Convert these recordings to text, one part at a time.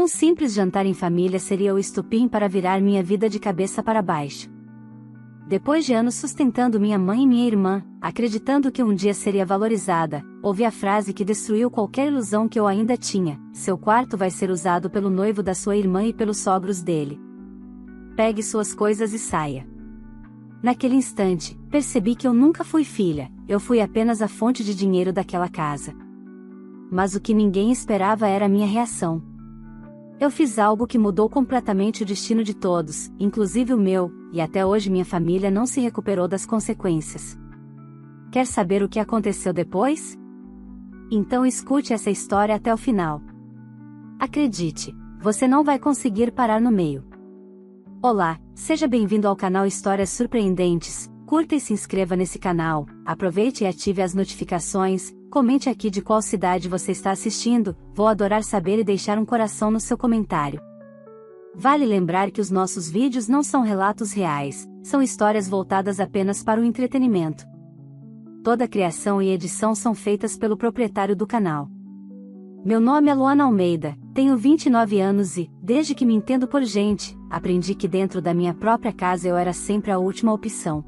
Um simples jantar em família seria o estopim para virar minha vida de cabeça para baixo. Depois de anos sustentando minha mãe e minha irmã, acreditando que um dia seria valorizada, ouvi a frase que destruiu qualquer ilusão que eu ainda tinha: seu quarto vai ser usado pelo noivo da sua irmã e pelos sogros dele. Pegue suas coisas e saia. Naquele instante, percebi que eu nunca fui filha, eu fui apenas a fonte de dinheiro daquela casa. Mas o que ninguém esperava era a minha reação. Eu fiz algo que mudou completamente o destino de todos, inclusive o meu, e até hoje minha família não se recuperou das consequências. Quer saber o que aconteceu depois? Então escute essa história até o final. Acredite, você não vai conseguir parar no meio. Olá, seja bem-vindo ao canal Histórias Surpreendentes. Curta e se inscreva nesse canal, aproveite e ative as notificações, comente aqui de qual cidade você está assistindo, vou adorar saber e deixar um coração no seu comentário. Vale lembrar que os nossos vídeos não são relatos reais, são histórias voltadas apenas para o entretenimento. Toda a criação e edição são feitas pelo proprietário do canal. Meu nome é Luana Almeida, tenho 29 anos e, desde que me entendo por gente, aprendi que dentro da minha própria casa eu era sempre a última opção.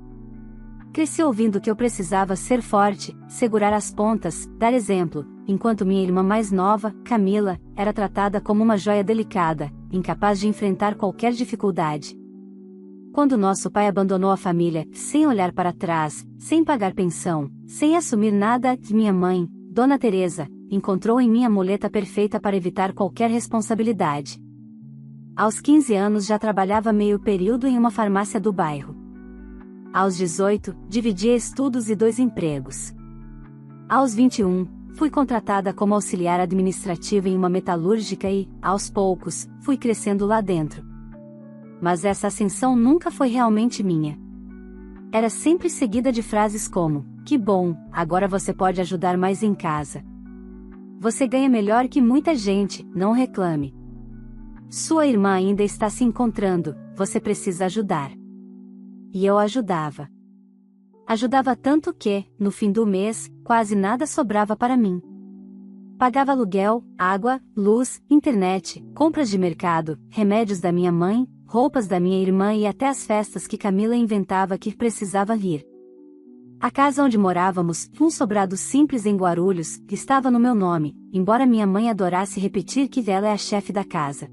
Cresci ouvindo que eu precisava ser forte, segurar as pontas, dar exemplo, enquanto minha irmã mais nova, Camila, era tratada como uma joia delicada, incapaz de enfrentar qualquer dificuldade. Quando nosso pai abandonou a família, sem olhar para trás, sem pagar pensão, sem assumir nada, minha mãe, Dona Teresa, encontrou em mim a muleta perfeita para evitar qualquer responsabilidade. Aos 15 anos já trabalhava meio período em uma farmácia do bairro. Aos 18, dividia estudos e 2 empregos. Aos 21, fui contratada como auxiliar administrativa em uma metalúrgica e, aos poucos, fui crescendo lá dentro. Mas essa ascensão nunca foi realmente minha. Era sempre seguida de frases como: que bom, agora você pode ajudar mais em casa. Você ganha melhor que muita gente, não reclame. Sua irmã ainda está se encontrando, você precisa ajudar. E eu ajudava. Ajudava tanto que, no fim do mês, quase nada sobrava para mim. Pagava aluguel, água, luz, internet, compras de mercado, remédios da minha mãe, roupas da minha irmã e até as festas que Camila inventava que precisava vir. A casa onde morávamos, um sobrado simples em Guarulhos, estava no meu nome, embora minha mãe adorasse repetir que ela é a chefe da casa.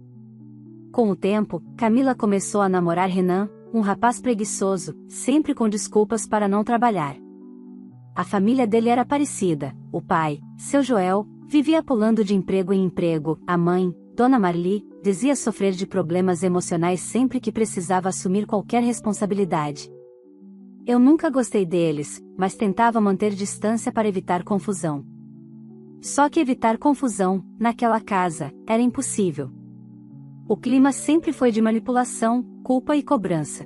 Com o tempo, Camila começou a namorar Renan, um rapaz preguiçoso, sempre com desculpas para não trabalhar. A família dele era parecida: o pai, seu Joel, vivia pulando de emprego em emprego, a mãe, Dona Marli, dizia sofrer de problemas emocionais sempre que precisava assumir qualquer responsabilidade. Eu nunca gostei deles, mas tentava manter distância para evitar confusão. Só que evitar confusão, naquela casa, era impossível. O clima sempre foi de manipulação, culpa e cobrança.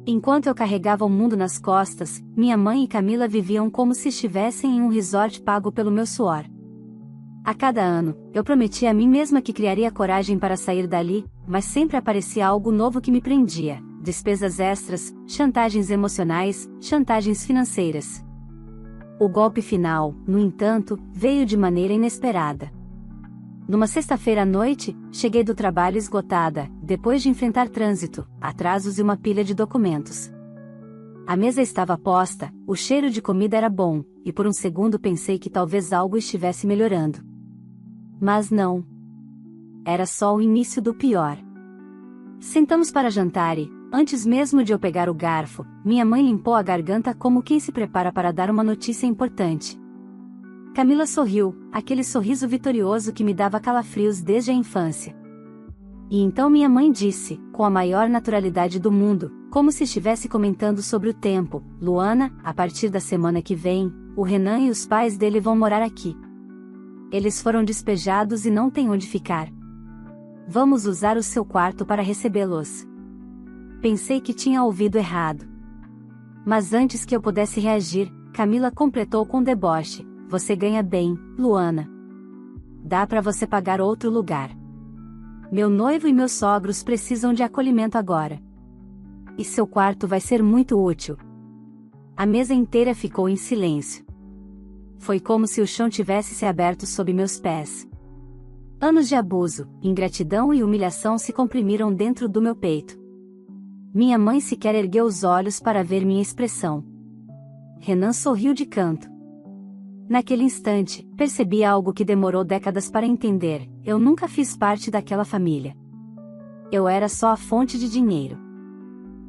Enquanto eu carregava o mundo nas costas, minha mãe e Camila viviam como se estivessem em um resort pago pelo meu suor. A cada ano, eu prometia a mim mesma que criaria coragem para sair dali, mas sempre aparecia algo novo que me prendia: despesas extras, chantagens emocionais, chantagens financeiras. O golpe final, no entanto, veio de maneira inesperada. Numa sexta-feira à noite, cheguei do trabalho esgotada, depois de enfrentar trânsito, atrasos e uma pilha de documentos. A mesa estava posta, o cheiro de comida era bom, e por um segundo pensei que talvez algo estivesse melhorando. Mas não. Era só o início do pior. Sentamos para jantar e, antes mesmo de eu pegar o garfo, minha mãe limpou a garganta como quem se prepara para dar uma notícia importante. Camila sorriu, aquele sorriso vitorioso que me dava calafrios desde a infância. E então minha mãe disse, com a maior naturalidade do mundo, como se estivesse comentando sobre o tempo: Luana, a partir da semana que vem, o Renan e os pais dele vão morar aqui. Eles foram despejados e não têm onde ficar. Vamos usar o seu quarto para recebê-los. Pensei que tinha ouvido errado. Mas antes que eu pudesse reagir, Camila completou com deboche: você ganha bem, Luana. Dá para você pagar outro lugar. Meu noivo e meus sogros precisam de acolhimento agora. E seu quarto vai ser muito útil. A mesa inteira ficou em silêncio. Foi como se o chão tivesse se aberto sob meus pés. Anos de abuso, ingratidão e humilhação se comprimiram dentro do meu peito. Minha mãe sequer ergueu os olhos para ver minha expressão. Renan sorriu de canto. Naquele instante, percebi algo que demorou décadas para entender: eu nunca fiz parte daquela família. Eu era só a fonte de dinheiro.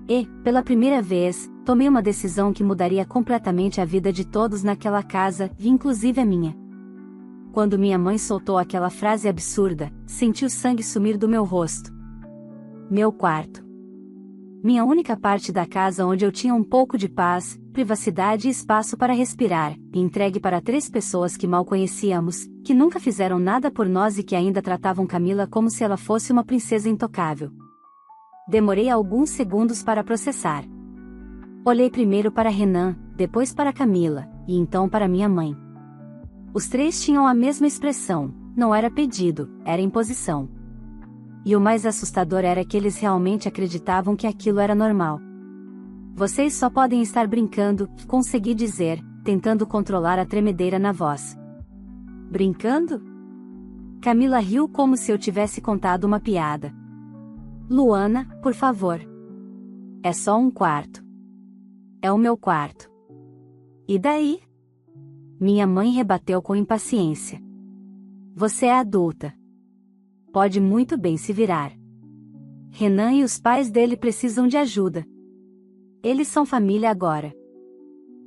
E, pela primeira vez, tomei uma decisão que mudaria completamente a vida de todos naquela casa, inclusive a minha. Quando minha mãe soltou aquela frase absurda, senti o sangue sumir do meu rosto. Meu quarto. Minha única parte da casa onde eu tinha um pouco de paz, privacidade e espaço para respirar, entregue para 3 pessoas que mal conhecíamos, que nunca fizeram nada por nós e que ainda tratavam Camila como se ela fosse uma princesa intocável. Demorei alguns segundos para processar. Olhei primeiro para Renan, depois para Camila, e então para minha mãe. Os 3 tinham a mesma expressão: não era pedido, era imposição. E o mais assustador era que eles realmente acreditavam que aquilo era normal. Vocês só podem estar brincando, consegui dizer, tentando controlar a tremedeira na voz. Brincando? Camila riu como se eu tivesse contado uma piada. Luana, por favor. É só um quarto. É o meu quarto. E daí? Minha mãe rebateu com impaciência. Você é adulta. Pode muito bem se virar. Renan e os pais dele precisam de ajuda. Eles são família agora.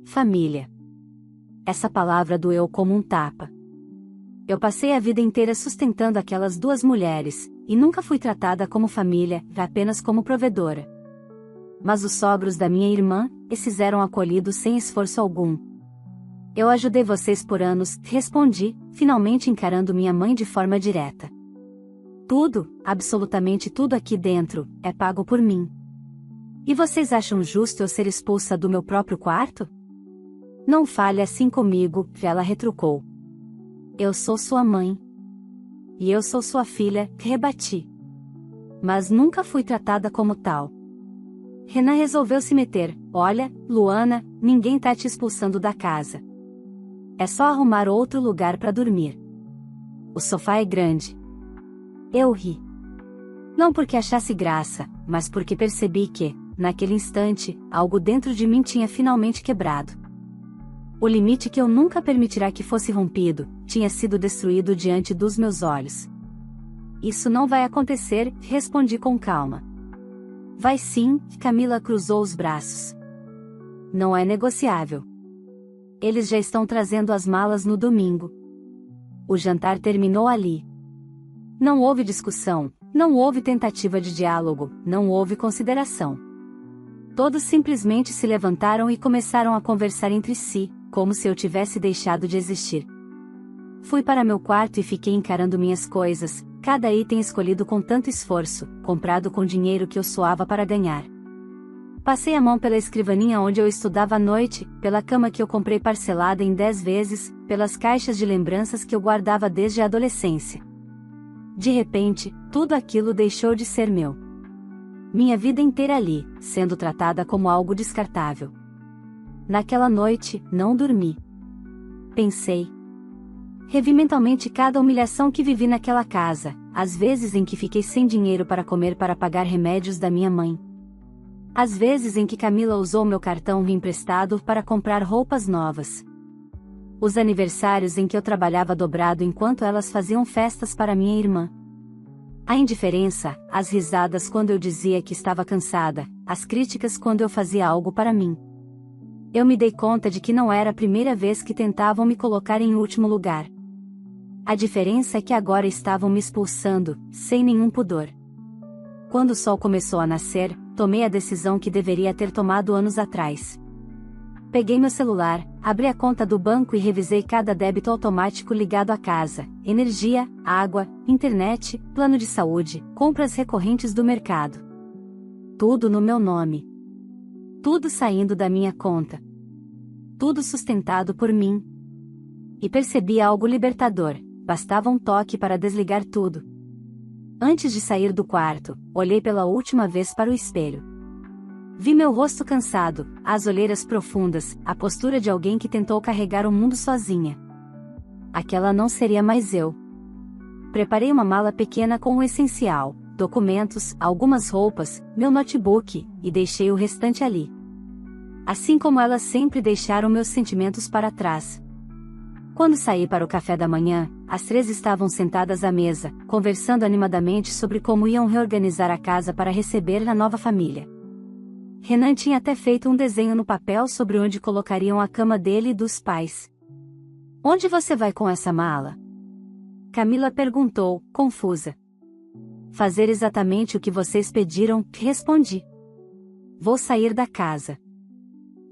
Família. Essa palavra doeu como um tapa. Eu passei a vida inteira sustentando aquelas 2 mulheres, e nunca fui tratada como família, apenas como provedora. Mas os sogros da minha irmã, esses eram acolhidos sem esforço algum. Eu ajudei vocês por anos, respondi, finalmente encarando minha mãe de forma direta. Tudo, absolutamente tudo aqui dentro, é pago por mim. E vocês acham justo eu ser expulsa do meu próprio quarto? Não fale assim comigo, ela retrucou. Eu sou sua mãe. E eu sou sua filha, rebati. Mas nunca fui tratada como tal. Renan resolveu se meter. Olha, Luana, ninguém tá te expulsando da casa. É só arrumar outro lugar para dormir. O sofá é grande. Eu ri. Não porque achasse graça, mas porque percebi que, naquele instante, algo dentro de mim tinha finalmente quebrado. O limite que eu nunca permitirá que fosse rompido, tinha sido destruído diante dos meus olhos. Isso não vai acontecer, respondi com calma. Vai sim, Camila cruzou os braços. Não é negociável. Eles já estão trazendo as malas no domingo. O jantar terminou ali. Não houve discussão, não houve tentativa de diálogo, não houve consideração. Todos simplesmente se levantaram e começaram a conversar entre si, como se eu tivesse deixado de existir. Fui para meu quarto e fiquei encarando minhas coisas, cada item escolhido com tanto esforço, comprado com dinheiro que eu suava para ganhar. Passei a mão pela escrivaninha onde eu estudava à noite, pela cama que eu comprei parcelada em 10 vezes, pelas caixas de lembranças que eu guardava desde a adolescência. De repente, tudo aquilo deixou de ser meu. Minha vida inteira ali, sendo tratada como algo descartável. Naquela noite, não dormi. Pensei. Revi mentalmente cada humilhação que vivi naquela casa, as vezes em que fiquei sem dinheiro para comer para pagar remédios da minha mãe. As vezes em que Camila usou meu cartão emprestado para comprar roupas novas. Os aniversários em que eu trabalhava dobrado enquanto elas faziam festas para minha irmã. A indiferença, as risadas quando eu dizia que estava cansada, as críticas quando eu fazia algo para mim. Eu me dei conta de que não era a primeira vez que tentavam me colocar em último lugar. A diferença é que agora estavam me expulsando, sem nenhum pudor. Quando o sol começou a nascer, tomei a decisão que deveria ter tomado anos atrás. Peguei meu celular, abri a conta do banco e revisei cada débito automático ligado à casa, energia, água, internet, plano de saúde, compras recorrentes do mercado. Tudo no meu nome. Tudo saindo da minha conta. Tudo sustentado por mim. E percebi algo libertador, bastava um toque para desligar tudo. Antes de sair do quarto, olhei pela última vez para o espelho. Vi meu rosto cansado, as olheiras profundas, a postura de alguém que tentou carregar o mundo sozinha. Aquela não seria mais eu. preparei uma mala pequena com o essencial, documentos, algumas roupas, meu notebook, e deixei o restante ali. Assim como elas sempre deixaram meus sentimentos para trás. Quando saí para o café da manhã, as 3 estavam sentadas à mesa, conversando animadamente sobre como iam reorganizar a casa para receber a nova família. Renan tinha até feito um desenho no papel sobre onde colocariam a cama dele e dos pais. "Onde você vai com essa mala?" Camila perguntou, confusa. "Fazer exatamente o que vocês pediram", respondi. "Vou sair da casa."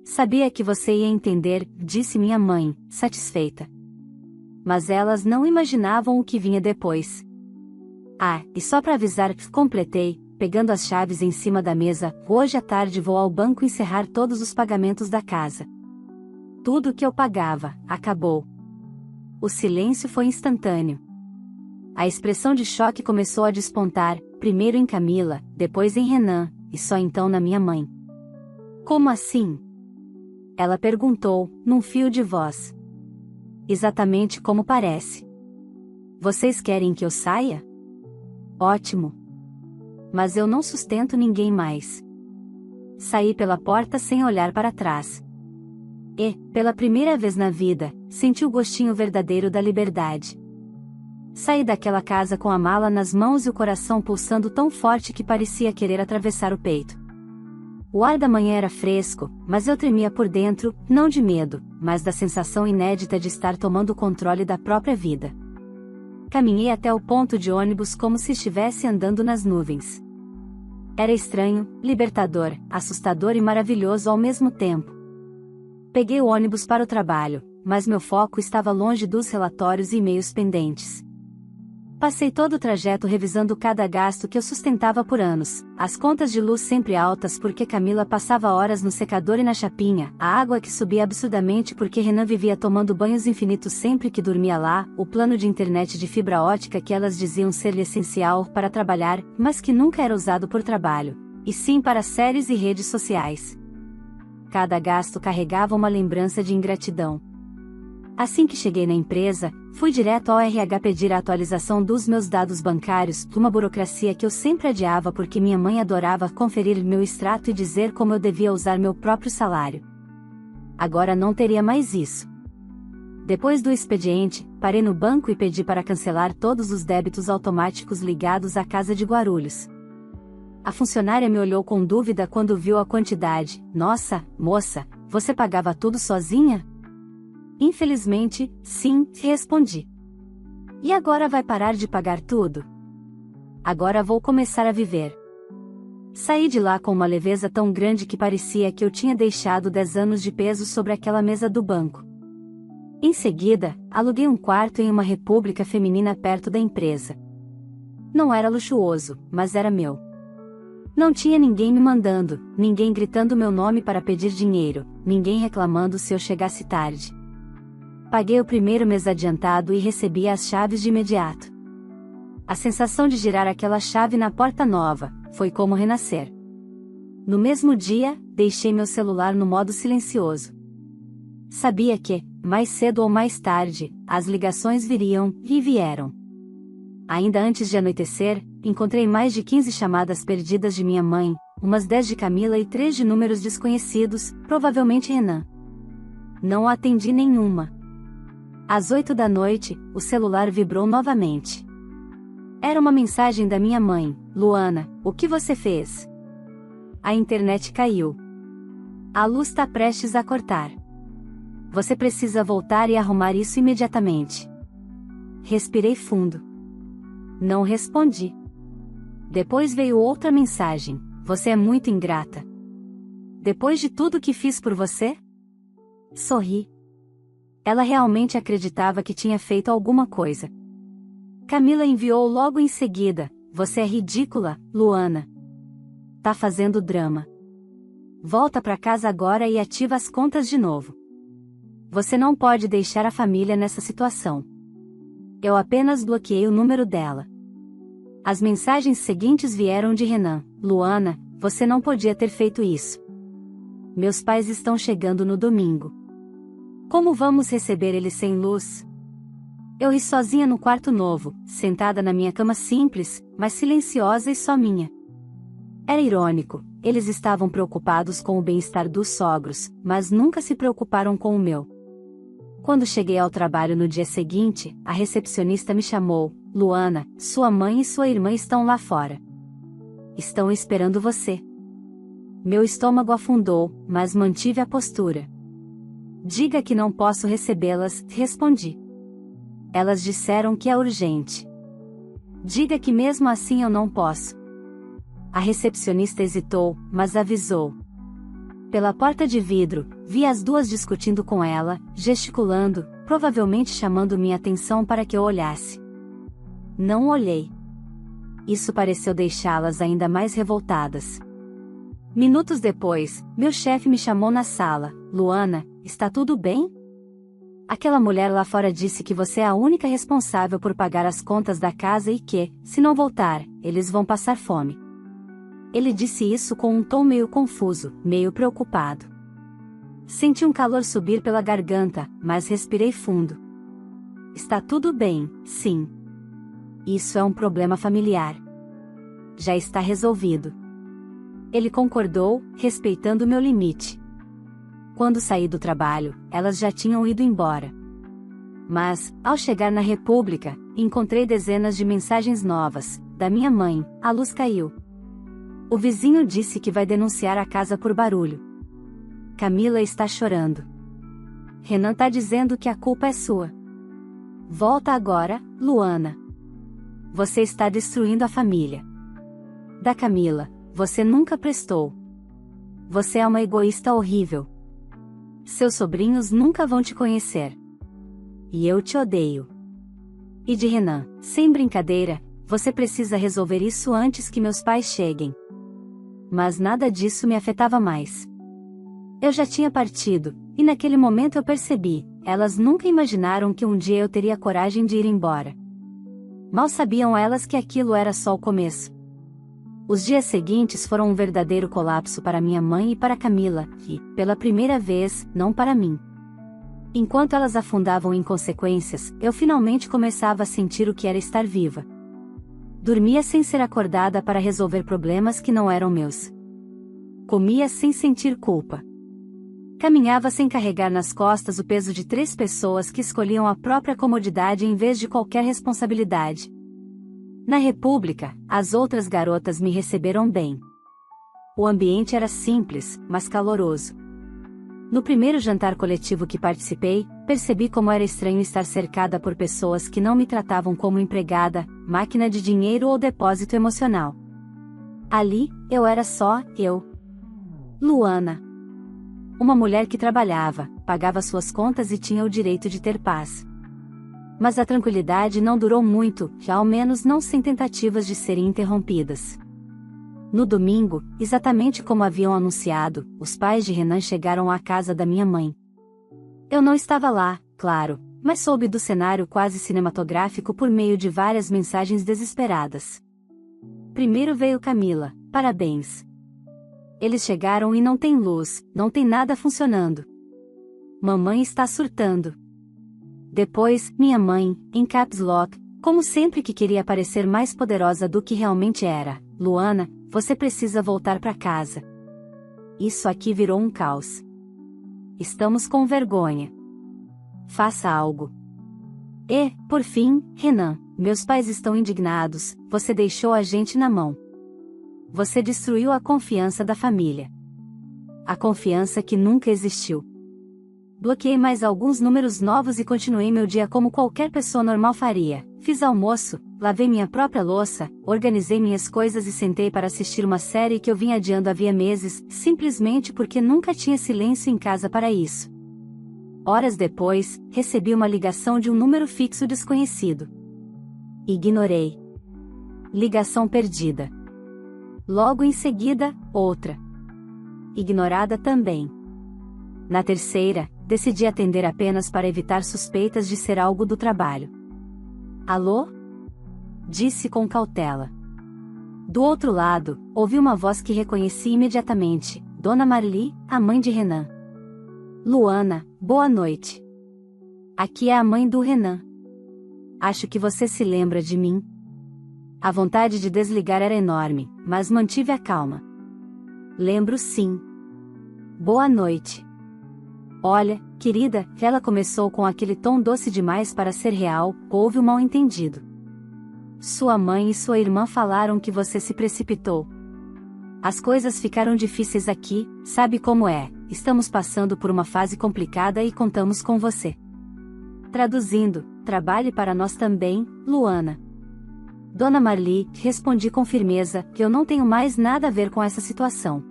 "Sabia que você ia entender", disse minha mãe, satisfeita. Mas elas não imaginavam o que vinha depois. "Ah, e só para avisar", completei, pegando as chaves em cima da mesa, "hoje à tarde vou ao banco encerrar todos os pagamentos da casa." Tudo que eu pagava, acabou. O silêncio foi instantâneo. A expressão de choque começou a despontar, primeiro em Camila, depois em Renan, e só então na minha mãe. "Como assim?" Ela perguntou, num fio de voz. "Exatamente como parece. Vocês querem que eu saia? Ótimo. Mas eu não sustento ninguém mais." Saí pela porta sem olhar para trás. E, pela primeira vez na vida, senti o gostinho verdadeiro da liberdade. Saí daquela casa com a mala nas mãos e o coração pulsando tão forte que parecia querer atravessar o peito. O ar da manhã era fresco, mas eu tremia por dentro, não de medo, mas da sensação inédita de estar tomando o controle da própria vida. Caminhei até o ponto de ônibus como se estivesse andando nas nuvens. Era estranho, libertador, assustador e maravilhoso ao mesmo tempo. Peguei o ônibus para o trabalho, mas meu foco estava longe dos relatórios e e-mails pendentes. Passei todo o trajeto revisando cada gasto que eu sustentava por anos, as contas de luz sempre altas porque Camila passava horas no secador e na chapinha, a água que subia absurdamente porque Renan vivia tomando banhos infinitos sempre que dormia lá, o plano de internet de fibra ótica que elas diziam ser-lhe essencial para trabalhar, mas que nunca era usado por trabalho, e sim para séries e redes sociais. Cada gasto carregava uma lembrança de ingratidão. Assim que cheguei na empresa, fui direto ao RH pedir a atualização dos meus dados bancários, uma burocracia que eu sempre adiava porque minha mãe adorava conferir meu extrato e dizer como eu devia usar meu próprio salário. Agora não teria mais isso. Depois do expediente, parei no banco e pedi para cancelar todos os débitos automáticos ligados à casa de Guarulhos. A funcionária me olhou com dúvida quando viu a quantidade. "Nossa, moça, você pagava tudo sozinha?" "Infelizmente, sim", respondi. "E agora vai parar de pagar tudo?" "Agora vou começar a viver." Saí de lá com uma leveza tão grande que parecia que eu tinha deixado 10 anos de peso sobre aquela mesa do banco. Em seguida, aluguei um quarto em uma república feminina perto da empresa. Não era luxuoso, mas era meu. Não tinha ninguém me mandando, ninguém gritando meu nome para pedir dinheiro, ninguém reclamando se eu chegasse tarde. Paguei o primeiro mês adiantado e recebi as chaves de imediato. A sensação de girar aquela chave na porta nova, foi como renascer. No mesmo dia, deixei meu celular no modo silencioso. Sabia que, mais cedo ou mais tarde, as ligações viriam, e vieram. Ainda antes de anoitecer, encontrei mais de 15 chamadas perdidas de minha mãe, umas 10 de Camila e 3 de números desconhecidos, provavelmente Renan. Não atendi nenhuma. Às 8 da noite, o celular vibrou novamente. Era uma mensagem da minha mãe: "Luana, o que você fez?" "A internet caiu. A luz está prestes a cortar. Você precisa voltar e arrumar isso imediatamente." Respirei fundo. Não respondi. Depois veio outra mensagem: "Você é muito ingrata. Depois de tudo que fiz por você?" Sorri. Ela realmente acreditava que tinha feito alguma coisa. Camila enviou logo em seguida: "Você é ridícula, Luana. Tá fazendo drama. Volta pra casa agora e ativa as contas de novo. Você não pode deixar a família nessa situação." Eu apenas bloqueei o número dela. As mensagens seguintes vieram de Renan: "Luana, você não podia ter feito isso. Meus pais estão chegando no domingo. Como vamos receber eles sem luz? Eu ri sozinha no quarto novo, sentada na minha cama simples, mas silenciosa e só minha. Era irônico, eles estavam preocupados com o bem-estar dos sogros, mas nunca se preocuparam com o meu. Quando cheguei ao trabalho no dia seguinte, a recepcionista me chamou: Luana, sua mãe e sua irmã estão lá fora. Estão esperando você. Meu estômago afundou, mas mantive a postura. Diga que não posso recebê-las, respondi. Elas disseram que é urgente. Diga que mesmo assim eu não posso. A recepcionista hesitou, mas avisou. Pela porta de vidro, vi as duas discutindo com ela, gesticulando, provavelmente chamando minha atenção para que eu olhasse. Não olhei. Isso pareceu deixá-las ainda mais revoltadas. Minutos depois, meu chefe me chamou na sala: Luana, está tudo bem? Aquela mulher lá fora disse que você é a única responsável por pagar as contas da casa e que, se não voltar, eles vão passar fome. Ele disse isso com um tom meio confuso, meio preocupado. Senti um calor subir pela garganta, mas respirei fundo. Está tudo bem, sim. Isso é um problema familiar. Já está resolvido. Ele concordou, respeitando meu limite. Quando saí do trabalho, elas já tinham ido embora. Mas, ao chegar na República, encontrei dezenas de mensagens novas. Da minha mãe: a luz caiu. O vizinho disse que vai denunciar a casa por barulho. Camila está chorando. Renan tá dizendo que a culpa é sua. Volta agora, Luana. Você está destruindo a família. Da Camila: você nunca prestou. Você é uma egoísta horrível. Seus sobrinhos nunca vão te conhecer. E eu te odeio. E de Renan: sem brincadeira, você precisa resolver isso antes que meus pais cheguem. Mas nada disso me afetava mais. Eu já tinha partido, e naquele momento eu percebi: elas nunca imaginaram que um dia eu teria coragem de ir embora. Mal sabiam elas que aquilo era só o começo. Os dias seguintes foram um verdadeiro colapso para minha mãe e para Camila, e, pela primeira vez, não para mim. Enquanto elas afundavam em consequências, eu finalmente começava a sentir o que era estar viva. Dormia sem ser acordada para resolver problemas que não eram meus. Comia sem sentir culpa. Caminhava sem carregar nas costas o peso de 3 pessoas que escolhiam a própria comodidade em vez de qualquer responsabilidade. Na República, as outras garotas me receberam bem. O ambiente era simples, mas caloroso. No primeiro jantar coletivo que participei, percebi como era estranho estar cercada por pessoas que não me tratavam como empregada, máquina de dinheiro ou depósito emocional. Ali, eu era só eu. Luana. Uma mulher que trabalhava, pagava suas contas e tinha o direito de ter paz. Mas a tranquilidade não durou muito, já ao menos não sem tentativas de serem interrompidas. No domingo, exatamente como haviam anunciado, os pais de Renan chegaram à casa da minha mãe. Eu não estava lá, claro, mas soube do cenário quase cinematográfico por meio de várias mensagens desesperadas. Primeiro veio Camila: parabéns. Eles chegaram e não tem luz, não tem nada funcionando. Mamãe está surtando. Depois, minha mãe, em caps lock, como sempre que queria parecer mais poderosa do que realmente era: Luana, você precisa voltar para casa. Isso aqui virou um caos. Estamos com vergonha. Faça algo. E, por fim, Renan: meus pais estão indignados, você deixou a gente na mão. Você destruiu a confiança da família. A confiança que nunca existiu. Bloqueei mais alguns números novos e continuei meu dia como qualquer pessoa normal faria. Fiz almoço, lavei minha própria louça, organizei minhas coisas e sentei para assistir uma série que eu vinha adiando havia meses, simplesmente porque nunca tinha silêncio em casa para isso. Horas depois, recebi uma ligação de um número fixo desconhecido. Ignorei. Ligação perdida. Logo em seguida, outra. Ignorada também. Na terceira, decidi atender apenas para evitar suspeitas de ser algo do trabalho. Alô? Disse com cautela. Do outro lado, ouvi uma voz que reconheci imediatamente: Dona Marli, a mãe de Renan. Luana, boa noite. Aqui é a mãe do Renan. Acho que você se lembra de mim. A vontade de desligar era enorme, mas mantive a calma. Lembro sim. Boa noite. Olha, querida, ela começou com aquele tom doce demais para ser real. Houve um mal-entendido. Sua mãe e sua irmã falaram que você se precipitou. As coisas ficaram difíceis aqui, sabe como é, estamos passando por uma fase complicada e contamos com você. Traduzindo, trabalhe para nós também, Luana. Dona Marli, respondi com firmeza, que eu não tenho mais nada a ver com essa situação.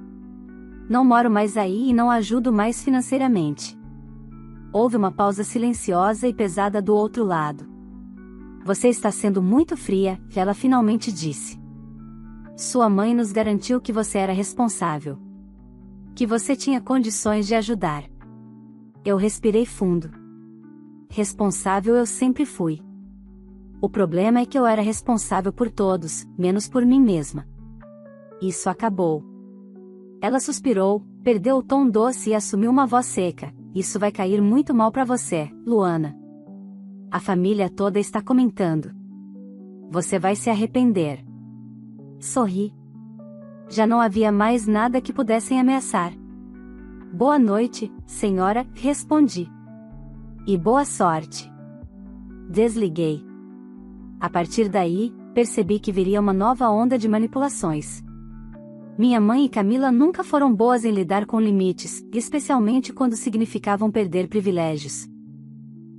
Não moro mais aí e não ajudo mais financeiramente. Houve uma pausa silenciosa e pesada do outro lado. Você está sendo muito fria, ela finalmente disse. Sua mãe nos garantiu que você era responsável. Que você tinha condições de ajudar. Eu respirei fundo. Responsável eu sempre fui. O problema é que eu era responsável por todos, menos por mim mesma. Isso acabou. Ela suspirou, perdeu o tom doce e assumiu uma voz seca. Isso vai cair muito mal para você, Luana. A família toda está comentando. Você vai se arrepender. Sorri. Já não havia mais nada que pudessem ameaçar. Boa noite, senhora, respondi. E boa sorte. Desliguei. A partir daí, percebi que viria uma nova onda de manipulações. Minha mãe e Camila nunca foram boas em lidar com limites, especialmente quando significavam perder privilégios.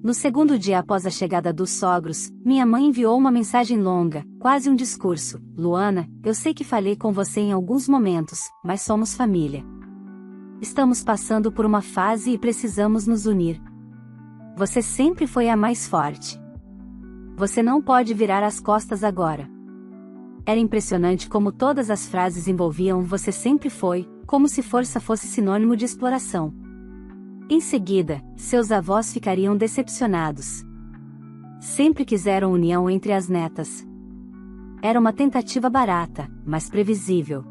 No segundo dia após a chegada dos sogros, minha mãe enviou uma mensagem longa, quase um discurso. Luana, eu sei que falhei com você em alguns momentos, mas somos família. Estamos passando por uma fase e precisamos nos unir. Você sempre foi a mais forte. Você não pode virar as costas agora. Era impressionante como todas as frases envolviam "você sempre foi", como se força fosse sinônimo de exploração. Em seguida, seus avós ficariam decepcionados. Sempre quiseram união entre as netas. Era uma tentativa barata, mas previsível.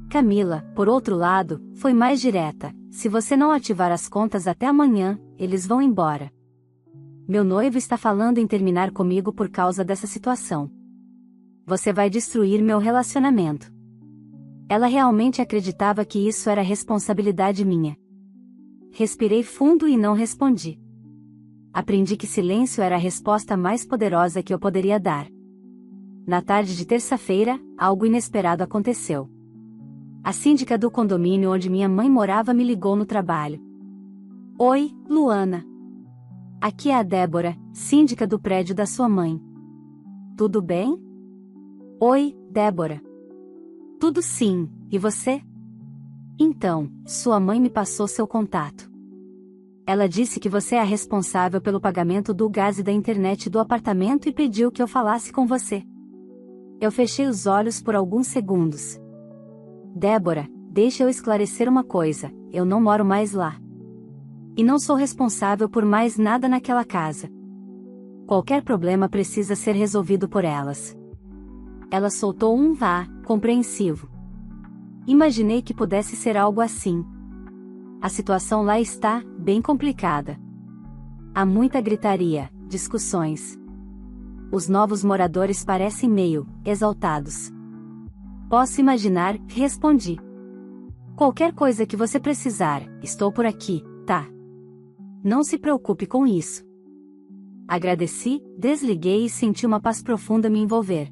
Camila, por outro lado, foi mais direta: se você não ativar as contas até amanhã, eles vão embora. Meu noivo está falando em terminar comigo por causa dessa situação. Você vai destruir meu relacionamento. Ela realmente acreditava que isso era responsabilidade minha. Respirei fundo e não respondi. Aprendi que silêncio era a resposta mais poderosa que eu poderia dar. Na tarde de terça-feira, algo inesperado aconteceu. A síndica do condomínio onde minha mãe morava me ligou no trabalho. Oi, Luana. Aqui é a Débora, síndica do prédio da sua mãe. Tudo bem? Oi, Débora. Tudo sim, e você? Então, sua mãe me passou seu contato. Ela disse que você é a responsável pelo pagamento do gás e da internet do apartamento e pediu que eu falasse com você. Eu fechei os olhos por alguns segundos. Débora, deixa eu esclarecer uma coisa, eu não moro mais lá. E não sou responsável por mais nada naquela casa. Qualquer problema precisa ser resolvido por elas. Ela soltou um "vá", compreensivo. Imaginei que pudesse ser algo assim. A situação lá está bem complicada. Há muita gritaria, discussões. Os novos moradores parecem meio exaltados. Posso imaginar, respondi. Qualquer coisa que você precisar, estou por aqui, tá? Não se preocupe com isso. Agradeci, desliguei e senti uma paz profunda me envolver.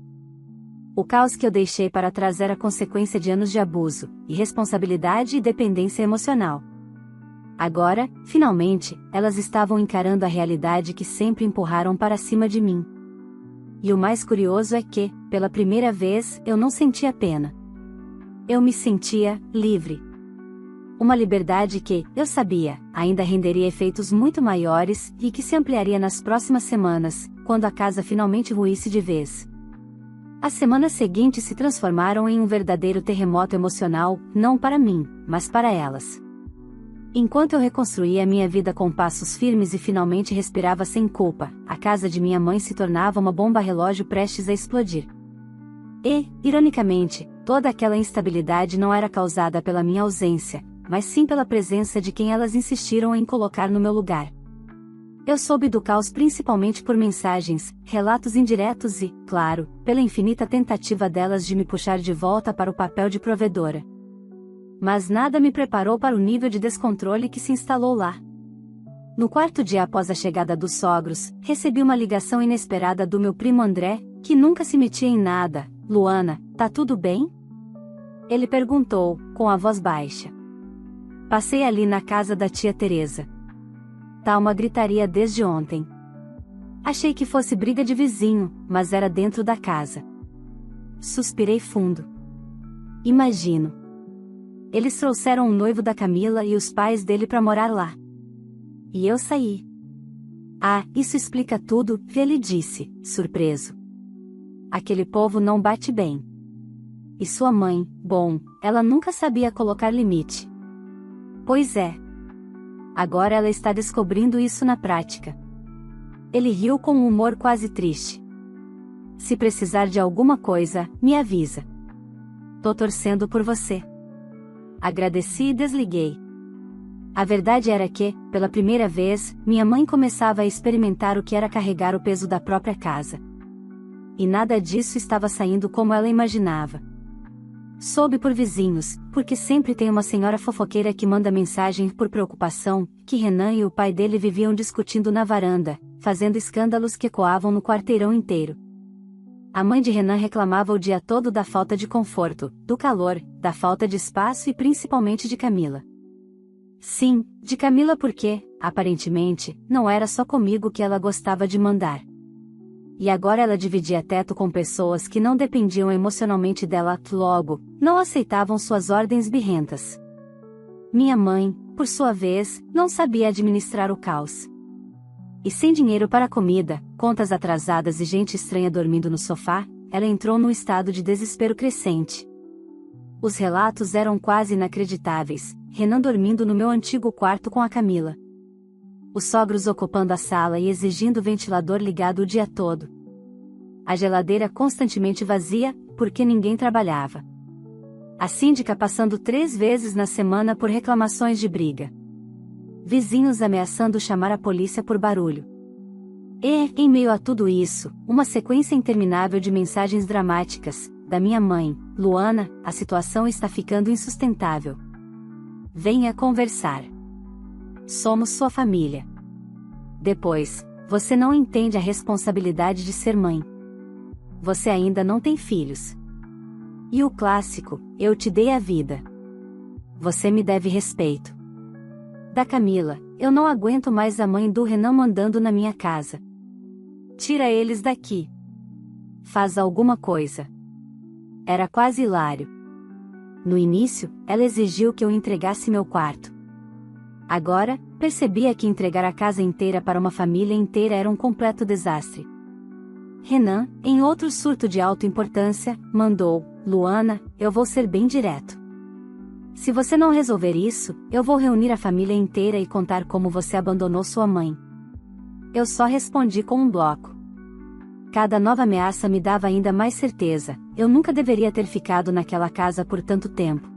O caos que eu deixei para trás era consequência de anos de abuso, irresponsabilidade e dependência emocional. Agora, finalmente, elas estavam encarando a realidade que sempre empurraram para cima de mim. E o mais curioso é que, pela primeira vez, eu não sentia pena. Eu me sentia livre. Uma liberdade que, eu sabia, ainda renderia efeitos muito maiores e que se ampliaria nas próximas semanas, quando a casa finalmente ruísse de vez. As semanas seguintes se transformaram em um verdadeiro terremoto emocional, não para mim, mas para elas. Enquanto eu reconstruía minha vida com passos firmes e finalmente respirava sem culpa, a casa de minha mãe se tornava uma bomba relógio prestes a explodir. E, ironicamente, toda aquela instabilidade não era causada pela minha ausência, mas sim pela presença de quem elas insistiram em colocar no meu lugar. Eu soube do caos principalmente por mensagens, relatos indiretos e, claro, pela infinita tentativa delas de me puxar de volta para o papel de provedora. Mas nada me preparou para o nível de descontrole que se instalou lá. No quarto dia após a chegada dos sogros, recebi uma ligação inesperada do meu primo André, que nunca se metia em nada. Luana, tá tudo bem? Ele perguntou, com a voz baixa. Passei ali na casa da tia Teresa. Tá uma gritaria desde ontem. Achei que fosse briga de vizinho, mas era dentro da casa. Suspirei fundo. Imagino. Eles trouxeram o noivo da Camila e os pais dele para morar lá. E eu saí. Ah, isso explica tudo, ele disse, surpreso. Aquele povo não bate bem. E sua mãe, bom, ela nunca sabia colocar limite. Pois é. Agora ela está descobrindo isso na prática. Ele riu com um humor quase triste. Se precisar de alguma coisa, me avisa. Tô torcendo por você. Agradeci e desliguei. A verdade era que, pela primeira vez, minha mãe começava a experimentar o que era carregar o peso da própria casa. E nada disso estava saindo como ela imaginava. Soube por vizinhos, porque sempre tem uma senhora fofoqueira que manda mensagem por preocupação, que Renan e o pai dele viviam discutindo na varanda, fazendo escândalos que ecoavam no quarteirão inteiro. A mãe de Renan reclamava o dia todo da falta de conforto, do calor, da falta de espaço e principalmente de Camila. Sim, de Camila porque, aparentemente, não era só comigo que ela gostava de mandar. E agora ela dividia teto com pessoas que não dependiam emocionalmente dela, logo, não aceitavam suas ordens birrentas. Minha mãe, por sua vez, não sabia administrar o caos. E sem dinheiro para comida, contas atrasadas e gente estranha dormindo no sofá, ela entrou num estado de desespero crescente. Os relatos eram quase inacreditáveis, Renan dormindo no meu antigo quarto com a Camila. Os sogros ocupando a sala e exigindo o ventilador ligado o dia todo. A geladeira constantemente vazia, porque ninguém trabalhava. A síndica passando 3 vezes na semana por reclamações de briga. Vizinhos ameaçando chamar a polícia por barulho. E, em meio a tudo isso, uma sequência interminável de mensagens dramáticas, da minha mãe, Luana, a situação está ficando insustentável. Venha conversar. Somos sua família. Depois, você não entende a responsabilidade de ser mãe. Você ainda não tem filhos. E o clássico, eu te dei a vida. Você me deve respeito. Da Camila, eu não aguento mais a mãe do Renan mandando na minha casa. Tira eles daqui. Faz alguma coisa. Era quase hilário. No início, ela exigiu que eu entregasse meu quarto. Agora, percebia que entregar a casa inteira para uma família inteira era um completo desastre. Renan, em outro surto de autoimportância, mandou: Luana, eu vou ser bem direto. Se você não resolver isso, eu vou reunir a família inteira e contar como você abandonou sua mãe. Eu só respondi com um bloco. Cada nova ameaça me dava ainda mais certeza, eu nunca deveria ter ficado naquela casa por tanto tempo.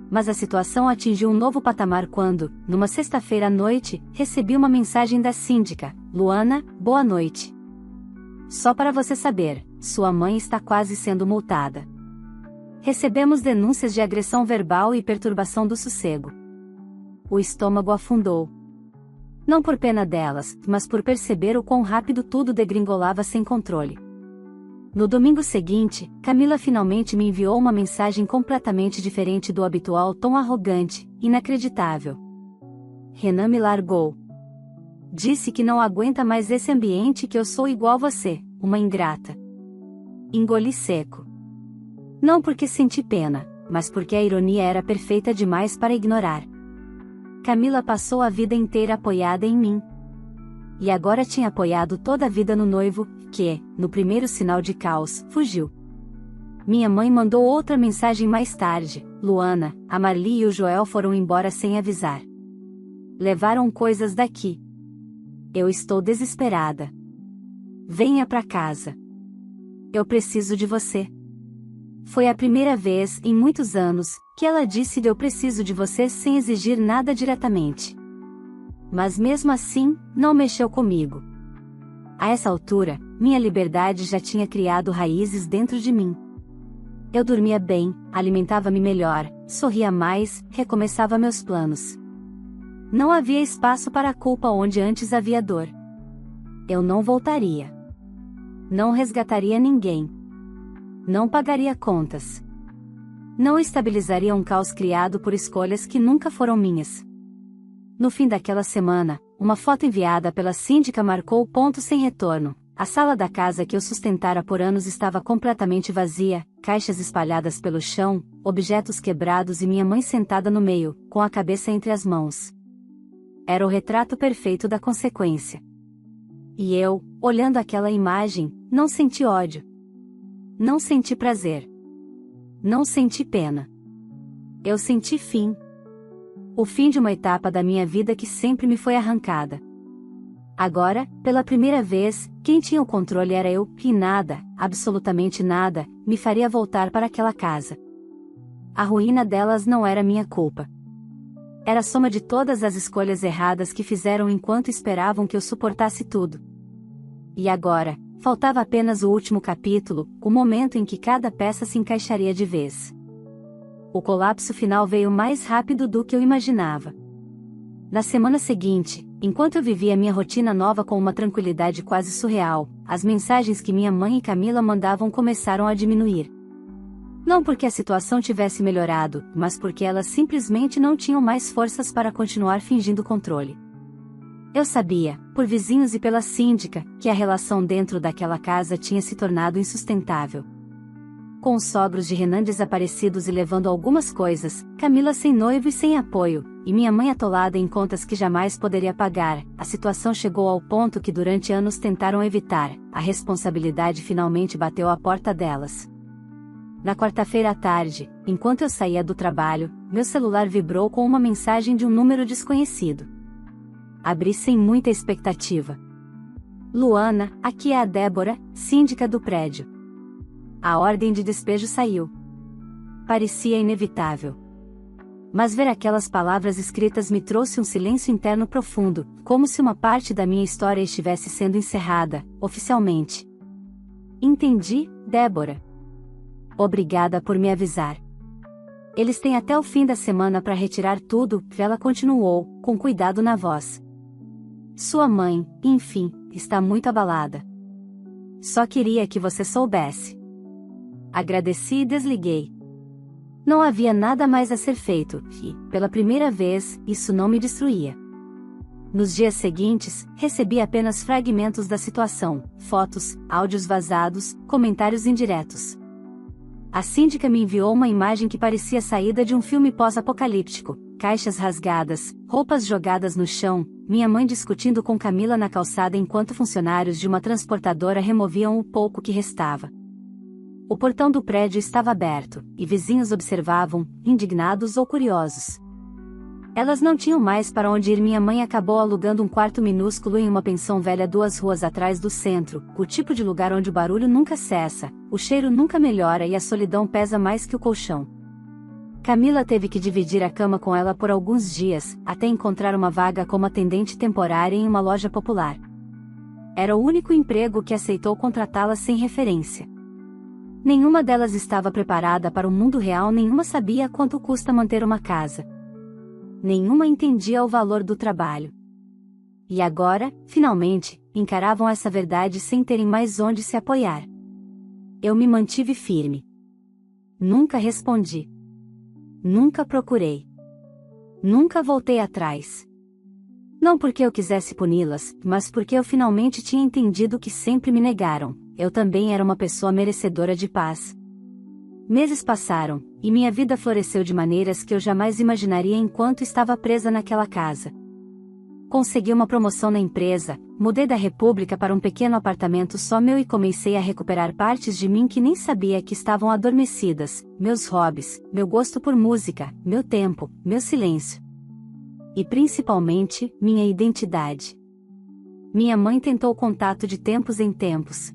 Mas a situação atingiu um novo patamar quando, numa sexta-feira à noite, recebi uma mensagem da síndica: Luana, boa noite. Só para você saber, sua mãe está quase sendo multada. Recebemos denúncias de agressão verbal e perturbação do sossego. O estômago afundou. Não por pena delas, mas por perceber o quão rápido tudo degringolava sem controle. No domingo seguinte, Camila finalmente me enviou uma mensagem completamente diferente do habitual tom arrogante, inacreditável. Renan me largou. Disse que não aguenta mais esse ambiente e que eu sou igual você, uma ingrata. Engoli seco. Não porque senti pena, mas porque a ironia era perfeita demais para ignorar. Camila passou a vida inteira apoiada em mim. E agora tinha apoiado toda a vida no noivo, que, no primeiro sinal de caos, fugiu. Minha mãe mandou outra mensagem mais tarde: Luana, a Marli e o Joel foram embora sem avisar. Levaram coisas daqui. Eu estou desesperada. Venha pra casa. Eu preciso de você. Foi a primeira vez, em muitos anos, que ela disse: eu preciso de você sem exigir nada diretamente. Mas mesmo assim, não mexeu comigo. A essa altura, minha liberdade já tinha criado raízes dentro de mim. Eu dormia bem, alimentava-me melhor, sorria mais, recomeçava meus planos. Não havia espaço para a culpa onde antes havia dor. Eu não voltaria. Não resgataria ninguém. Não pagaria contas. Não estabilizaria um caos criado por escolhas que nunca foram minhas. No fim daquela semana, uma foto enviada pela síndica marcou o ponto sem retorno. A sala da casa que eu sustentara por anos estava completamente vazia, caixas espalhadas pelo chão, objetos quebrados e minha mãe sentada no meio, com a cabeça entre as mãos. Era o retrato perfeito da consequência. E eu, olhando aquela imagem, não senti ódio. Não senti prazer. Não senti pena. Eu senti fim. O fim de uma etapa da minha vida que sempre me foi arrancada. Agora, pela primeira vez, quem tinha o controle era eu, e nada, absolutamente nada, me faria voltar para aquela casa. A ruína delas não era minha culpa. Era a soma de todas as escolhas erradas que fizeram enquanto esperavam que eu suportasse tudo. E agora, faltava apenas o último capítulo, o momento em que cada peça se encaixaria de vez. O colapso final veio mais rápido do que eu imaginava. Na semana seguinte, enquanto eu vivia minha rotina nova com uma tranquilidade quase surreal, as mensagens que minha mãe e Camila mandavam começaram a diminuir. Não porque a situação tivesse melhorado, mas porque elas simplesmente não tinham mais forças para continuar fingindo controle. Eu sabia, por vizinhos e pela síndica, que a relação dentro daquela casa tinha se tornado insustentável. Com os sogros de Renan desaparecidos e levando algumas coisas, Camila sem noivo e sem apoio, e minha mãe atolada em contas que jamais poderia pagar, a situação chegou ao ponto que durante anos tentaram evitar, a responsabilidade finalmente bateu à porta delas. Na quarta-feira à tarde, enquanto eu saía do trabalho, meu celular vibrou com uma mensagem de um número desconhecido. Abri sem muita expectativa. Luana, aqui é a Débora, síndica do prédio. A ordem de despejo saiu. Parecia inevitável. Mas ver aquelas palavras escritas me trouxe um silêncio interno profundo, como se uma parte da minha história estivesse sendo encerrada, oficialmente. Entendi, Débora. Obrigada por me avisar. Eles têm até o fim da semana para retirar tudo, ela continuou, com cuidado na voz. Sua mãe, enfim, está muito abalada. Só queria que você soubesse. Agradeci e desliguei. Não havia nada mais a ser feito, e, pela primeira vez, isso não me destruía. Nos dias seguintes, recebi apenas fragmentos da situação, fotos, áudios vazados, comentários indiretos. A síndica me enviou uma imagem que parecia saída de um filme pós-apocalíptico, caixas rasgadas, roupas jogadas no chão, minha mãe discutindo com Camila na calçada enquanto funcionários de uma transportadora removiam o pouco que restava. O portão do prédio estava aberto, e vizinhos observavam, indignados ou curiosos. Elas não tinham mais para onde ir. Minha mãe acabou alugando um quarto minúsculo em uma pensão velha 2 ruas atrás do centro, o tipo de lugar onde o barulho nunca cessa, o cheiro nunca melhora e a solidão pesa mais que o colchão. Camila teve que dividir a cama com ela por alguns dias, até encontrar uma vaga como atendente temporária em uma loja popular. Era o único emprego que aceitou contratá-la sem referência. Nenhuma delas estava preparada para o mundo real, nenhuma sabia quanto custa manter uma casa. Nenhuma entendia o valor do trabalho. E agora, finalmente, encaravam essa verdade sem terem mais onde se apoiar. Eu me mantive firme. Nunca respondi. Nunca procurei. Nunca voltei atrás. Não porque eu quisesse puni-las, mas porque eu finalmente tinha entendido que sempre me negaram. Eu também era uma pessoa merecedora de paz. Meses passaram, e minha vida floresceu de maneiras que eu jamais imaginaria enquanto estava presa naquela casa. Consegui uma promoção na empresa, mudei da República para um pequeno apartamento só meu e comecei a recuperar partes de mim que nem sabia que estavam adormecidas, meus hobbies, meu gosto por música, meu tempo, meu silêncio. E principalmente, minha identidade. Minha mãe tentou contato de tempos em tempos.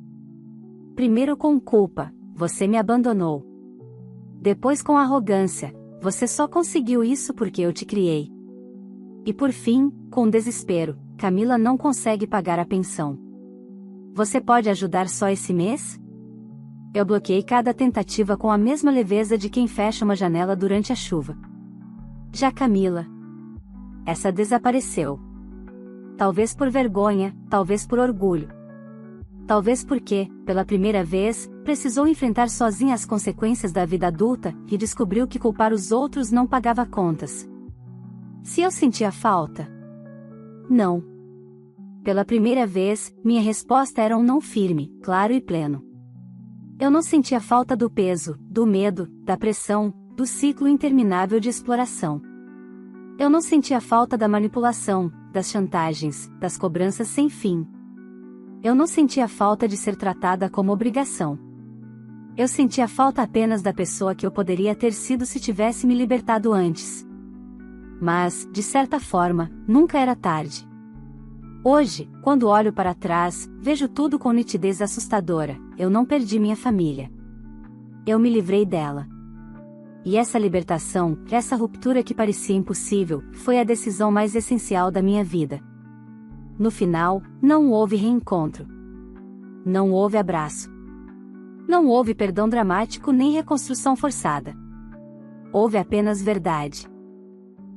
Primeiro com culpa, você me abandonou. Depois com arrogância, você só conseguiu isso porque eu te criei. E por fim, com desespero, Camila não consegue pagar a pensão. Você pode ajudar só esse mês? Eu bloqueei cada tentativa com a mesma leveza de quem fecha uma janela durante a chuva. Já Camila, essa desapareceu. Talvez por vergonha, talvez por orgulho. Talvez porque, pela primeira vez, precisou enfrentar sozinha as consequências da vida adulta e descobriu que culpar os outros não pagava contas. Se eu sentia falta? Não. Pela primeira vez, minha resposta era um não firme, claro e pleno. Eu não sentia falta do peso, do medo, da pressão, do ciclo interminável de exploração. Eu não sentia falta da manipulação, das chantagens, das cobranças sem fim. Eu não sentia falta de ser tratada como obrigação. Eu sentia falta apenas da pessoa que eu poderia ter sido se tivesse me libertado antes. Mas, de certa forma, nunca era tarde. Hoje, quando olho para trás, vejo tudo com nitidez assustadora. Eu não perdi minha família. Eu me livrei dela. E essa libertação, essa ruptura que parecia impossível, foi a decisão mais essencial da minha vida. No final, não houve reencontro. Não houve abraço. Não houve perdão dramático nem reconstrução forçada. Houve apenas verdade.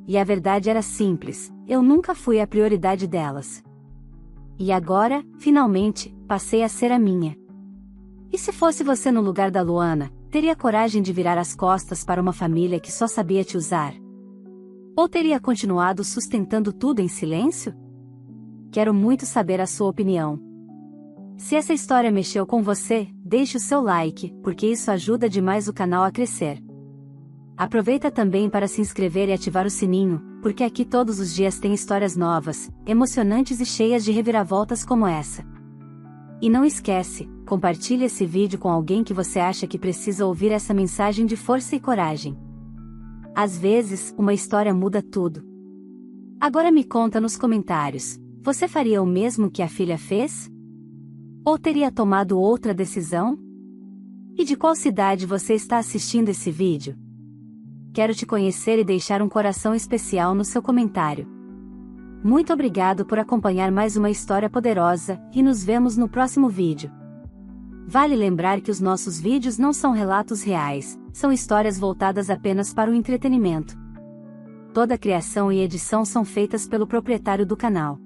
E a verdade era simples: eu nunca fui a prioridade delas. E agora, finalmente, passei a ser a minha. E se fosse você no lugar da Luana, teria coragem de virar as costas para uma família que só sabia te usar? Ou teria continuado sustentando tudo em silêncio? Quero muito saber a sua opinião. Se essa história mexeu com você, deixe o seu like, porque isso ajuda demais o canal a crescer. Aproveita também para se inscrever e ativar o sininho, porque aqui todos os dias tem histórias novas, emocionantes e cheias de reviravoltas como essa. E não esquece, compartilhe esse vídeo com alguém que você acha que precisa ouvir essa mensagem de força e coragem. Às vezes, uma história muda tudo. Agora me conta nos comentários, você faria o mesmo que a filha fez? Ou teria tomado outra decisão? E de qual cidade você está assistindo esse vídeo? Quero te conhecer e deixar um coração especial no seu comentário. Muito obrigado por acompanhar mais uma história poderosa, e nos vemos no próximo vídeo. Vale lembrar que os nossos vídeos não são relatos reais, são histórias voltadas apenas para o entretenimento. Toda criação e edição são feitas pelo proprietário do canal.